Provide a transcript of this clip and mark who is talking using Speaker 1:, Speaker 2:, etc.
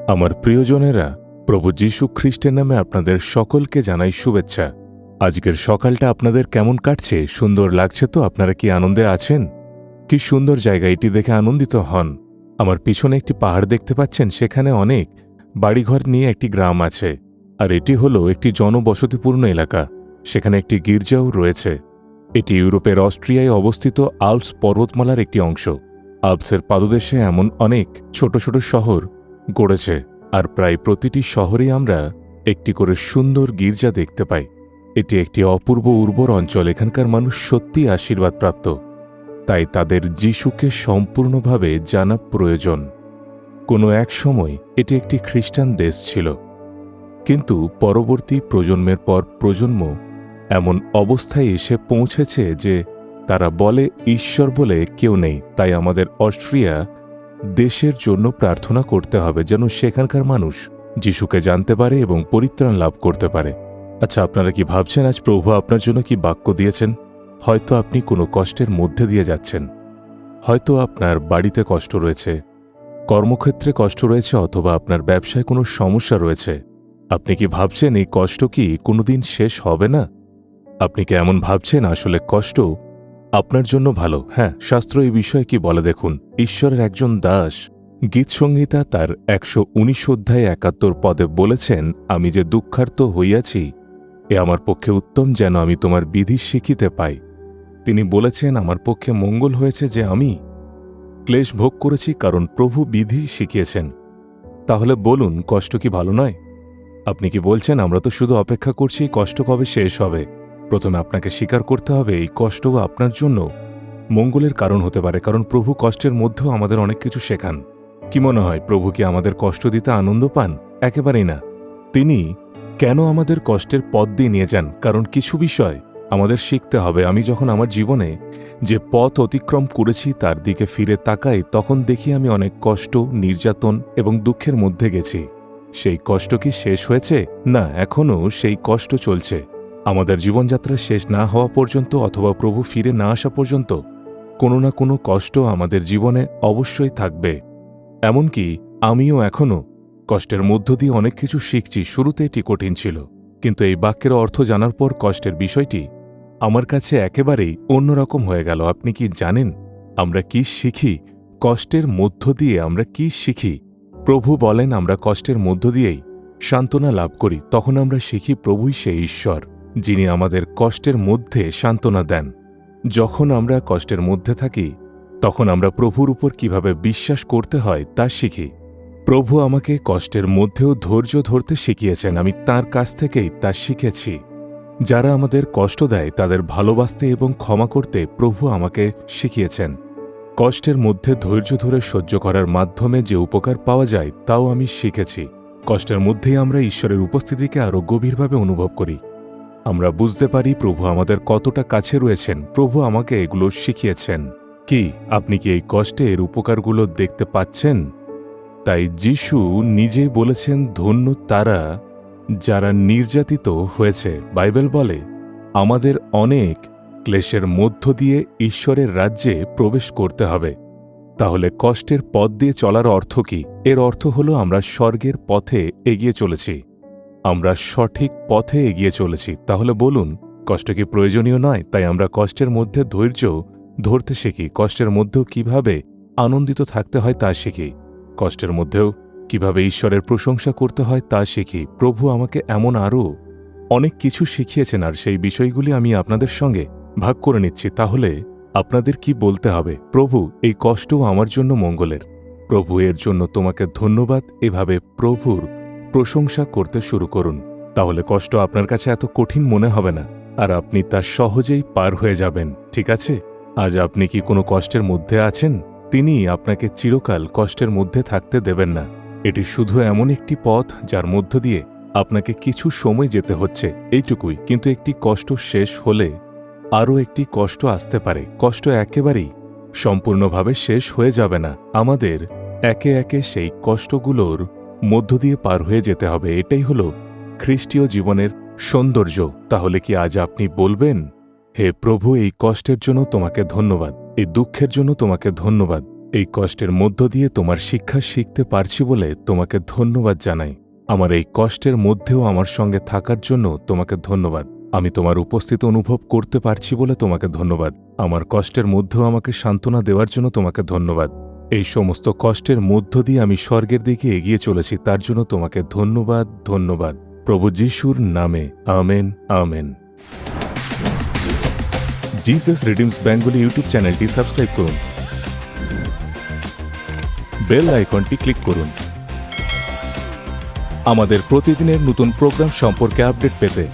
Speaker 1: আমার প্রিয়জনেরা, প্রভু যীশু খ্রিস্টের নামে আপনাদের সকলকে জানাই শুভেচ্ছা। আজকের সকালটা আপনাদের কেমন কাটছে? সুন্দর লাগছে তো? আপনারা কি আনন্দে আছেন? কি সুন্দর জায়গা, এটি দেখে আনন্দিত হন। আমার পিছনে একটি পাহাড় দেখতে পাচ্ছেন, সেখানে অনেক বাড়িঘর নিয়ে একটি গ্রাম আছে। আর এটি হলো একটি জনবসতিপূর্ণ এলাকা। সেখানে একটি গির্জাও রয়েছে। এটি ইউরোপের অস্ট্রিয়ায় অবস্থিত আল্পস পর্বতমালার একটি অংশ। আল্পসের পাদদেশে এমন অনেক ছোট ছোট শহর গড়েছে, আর প্রায় প্রতিটি শহরেই আমরা একটি করে সুন্দর গির্জা দেখতে পাই। এটি একটি অপূর্ব উর্বর অঞ্চল। এখানকার মানুষ সত্যি আশীর্বাদপ্রাপ্ত, তাই তাদের যিশুকে সম্পূর্ণভাবে জানা প্রয়োজন। কোনো এক সময় এটি একটি খ্রিস্টান দেশ ছিল, কিন্তু পরবর্তী প্রজন্মের পর প্রজন্ম এমন অবস্থায় এসে পৌঁছেছে যে তারা বলে ঈশ্বর বলে কেউ নেই। তাই আমাদের অস্ট্রিয়া দেশের জন্য প্রার্থনা করতে হবে, যেন সেখানকার মানুষ যিশুকে জানতে পারে এবং পরিত্রাণ লাভ করতে পারে। আচ্ছা, আপনারা কি ভাবছেন আজ প্রভু আপনার জন্য কি বাক্য দিয়েছেন? হয়তো আপনি কোনো কষ্টের মধ্যে দিয়ে যাচ্ছেন। হয়তো আপনার বাড়িতে কষ্ট রয়েছে, কর্মক্ষেত্রে কষ্ট রয়েছে, অথবা আপনার ব্যবসায় কোনো সমস্যা রয়েছে। আপনি কি ভাবছেন এই কষ্ট কি কোনোদিন শেষ হবে না? আপনি কি এমন ভাবছেন আসলে কষ্ট আপনার জন্য ভালো? হ্যাঁ, শাস্ত্র এই বিষয়ে কি বলে দেখুন। ঈশ্বরের একজন দাস গীতসংহিতা তার ১১৯ অধ্যায় ৭১ পদে বলেছেন, আমি যে দুঃখার্ত হইয়াছি এ আমার পক্ষে উত্তম, যেন আমি তোমার বিধি শিখিতে পাই। তিনি বলেছেন, আমার পক্ষে মঙ্গল হয়েছে যে আমি ক্লেশ ভোগ করেছি, কারণ প্রভু বিধি শিখিয়েছেন। তাহলে বলুন, কষ্ট কি ভালো নয়? আপনি কি বলছেন, আমরা তো শুধু অপেক্ষা করছি কষ্ট কবে শেষ হবে? প্রথমে আপনাকে স্বীকার করতে হবে এই কষ্ট আপনার জন্য মঙ্গলের কারণ হতে পারে, কারণ প্রভু কষ্টের মধ্যেও আমাদের অনেক কিছু শেখান। কি মনে হয়, প্রভু কি আমাদের কষ্ট দিতে আনন্দ পান? একেবারেই না। তিনি কেন আমাদের কষ্টের পথ দিয়ে নিয়ে যান? কারণ কিছু বিষয় আমাদের শিখতে হবে। আমি যখন আমার জীবনে যে পথ অতিক্রম করেছি তার দিকে ফিরে তাকাই, তখন দেখি আমি অনেক কষ্ট, নির্যাতন এবং দুঃখের মধ্যে গেছি। সেই কষ্ট কি শেষ হয়েছে? না, এখনও সেই কষ্ট চলছে। আমাদের জীবনযাত্রা শেষ না হওয়া পর্যন্ত, অথবা প্রভু ফিরে না আসা পর্যন্ত কোনো না কোনো কষ্ট আমাদের জীবনে অবশ্যই থাকবে। এমনকি আমিও এখনও কষ্টের মধ্য দিয়ে অনেক কিছু শিখছি। শুরুতে এটি কঠিন ছিল, কিন্তু এই বাক্যের অর্থ জানার পর কষ্টের বিষয়টি আমার কাছে একেবারেই অন্যরকম হয়ে গেল। আপনি কি জানেন আমরা কি শিখি? কষ্টের মধ্য দিয়ে আমরা কি শিখি? প্রভু বলেন আমরা কষ্টের মধ্য দিয়েই সান্ত্বনা লাভ করি। তখন আমরা শিখি প্রভুই সেই ঈশ্বর যিনি আমাদের কষ্টের মধ্যে সান্ত্বনা দেন। যখন আমরা কষ্টের মধ্যে থাকি, তখন আমরা প্রভুর উপর কিভাবে বিশ্বাস করতে হয় তা শিখি। প্রভু আমাকে কষ্টের মধ্যেও ধৈর্য ধরতে শিখিয়েছেন। আমি তাঁর কাছ থেকেই তা শিখেছি। যারা আমাদের কষ্ট দেয় তাদের ভালোবাসতে এবং ক্ষমা করতে প্রভু আমাকে শিখিয়েছেন। কষ্টের মধ্যে ধৈর্য ধরে সহ্য করার মাধ্যমে যে উপকার পাওয়া যায় তাও আমি শিখেছি। কষ্টের মধ্যেই আমরা ঈশ্বরের উপস্থিতিকে আরও গভীরভাবে অনুভব করি। আমরা বুঝতে পারি প্রভু আমাদের কতটা কাছে রয়েছেন। প্রভু আমাকে এগুলো শিখিয়েছেন। কি আপনি কি এই কষ্টের উপকারগুলো দেখতে পাচ্ছেন? তাই যিশু নিজেই বলেছেন, ধন্য তারা যারা নির্যাতিত হয়েছে। বাইবেল বলে আমাদের অনেক ক্লেশের মধ্য দিয়ে ঈশ্বরের রাজ্যে প্রবেশ করতে হবে। তাহলে কষ্টের পথ দিয়ে চলার অর্থ কি? এর অর্থ হলো আমরা স্বর্গের পথে এগিয়ে চলেছি, আমরা সঠিক পথে এগিয়ে চলেছি। তাহলে বলুন, কষ্ট কি প্রয়োজনীয় নয়? তাই আমরা কষ্টের মধ্যে ধৈর্য ধরতে শিখি। কষ্টের মধ্যেও কিভাবে আনন্দিত থাকতে হয় তা শিখি। কষ্টের মধ্যেও কিভাবে ঈশ্বরের প্রশংসা করতে হয় তা শিখি। প্রভু আমাকে এমন আরও অনেক কিছু শিখিয়েছেন, আর সেই বিষয়গুলি আমি আপনাদের সঙ্গে ভাগ করে নিচ্ছি। তাহলে আপনাদের কি বলতে হবে? প্রভু, এই কষ্টও আমার জন্য মঙ্গলের। প্রভু, এর জন্য তোমাকে ধন্যবাদ। এভাবে প্রভুর প্রশংসা করতে শুরু করুন। তাহলে কষ্ট আপনার কাছে এত কঠিন মনে হবে না, আর আপনি তা সহজেই পার হয়ে যাবেন। ঠিক আছে? আজ আপনি কি কোনো কষ্টের মধ্যে আছেন? তিনি আপনাকে চিরকাল কষ্টের মধ্যে থাকতে দেবেন না। এটি শুধু এমন একটি পথ যার মধ্য দিয়ে আপনাকে কিছু সময় যেতে হচ্ছে, এইটুকুই। কিন্তু একটি কষ্ট শেষ হলে আরও একটি কষ্ট আসতে পারে। কষ্ট একেবারেই সম্পূর্ণভাবে শেষ হয়ে যাবে না। আমাদের একে একে সেই কষ্টগুলোর মধ্য দিয়ে পার হয়ে যেতে হবে। এটাই হলো খ্রিস্টীয় জীবনের সৌন্দর্য। তাহলে কি আজ আপনি বলবেন, হে প্রভু, এই কষ্টের জন্য তোমাকে ধন্যবাদ, এই দুঃখের জন্য তোমাকে ধন্যবাদ, এই কষ্টের মধ্য দিয়ে তোমার শিক্ষা শিখতে পারছি বলে তোমাকে ধন্যবাদ জানাই। আমার এই কষ্টের মধ্যেও আমার সঙ্গে থাকার জন্য তোমাকে ধন্যবাদ। আমি তোমার উপস্থিতি অনুভব করতে পারছি বলে তোমাকে ধন্যবাদ। আমার কষ্টের মধ্যেও আমাকে সান্ত্বনা দেওয়ার জন্য তোমাকে ধন্যবাদ। এই সমস্ত কষ্টের মধ্য দিয়ে আমি স্বর্গের দিকে এগিয়ে চলেছি, তার জন্য তোমাকে ধন্যবাদ, ধন্যবাদ। প্রভু যিশুর নামে amen, amen. Jesus redeems Bengali YouTube চ্যানেলটি সাবস্ক্রাইব করুন, বেল আইকনটি ক্লিক করুন আমাদের প্রতিদিনের নতুন প্রোগ্রাম সম্পর্কে আপডেট পেতে।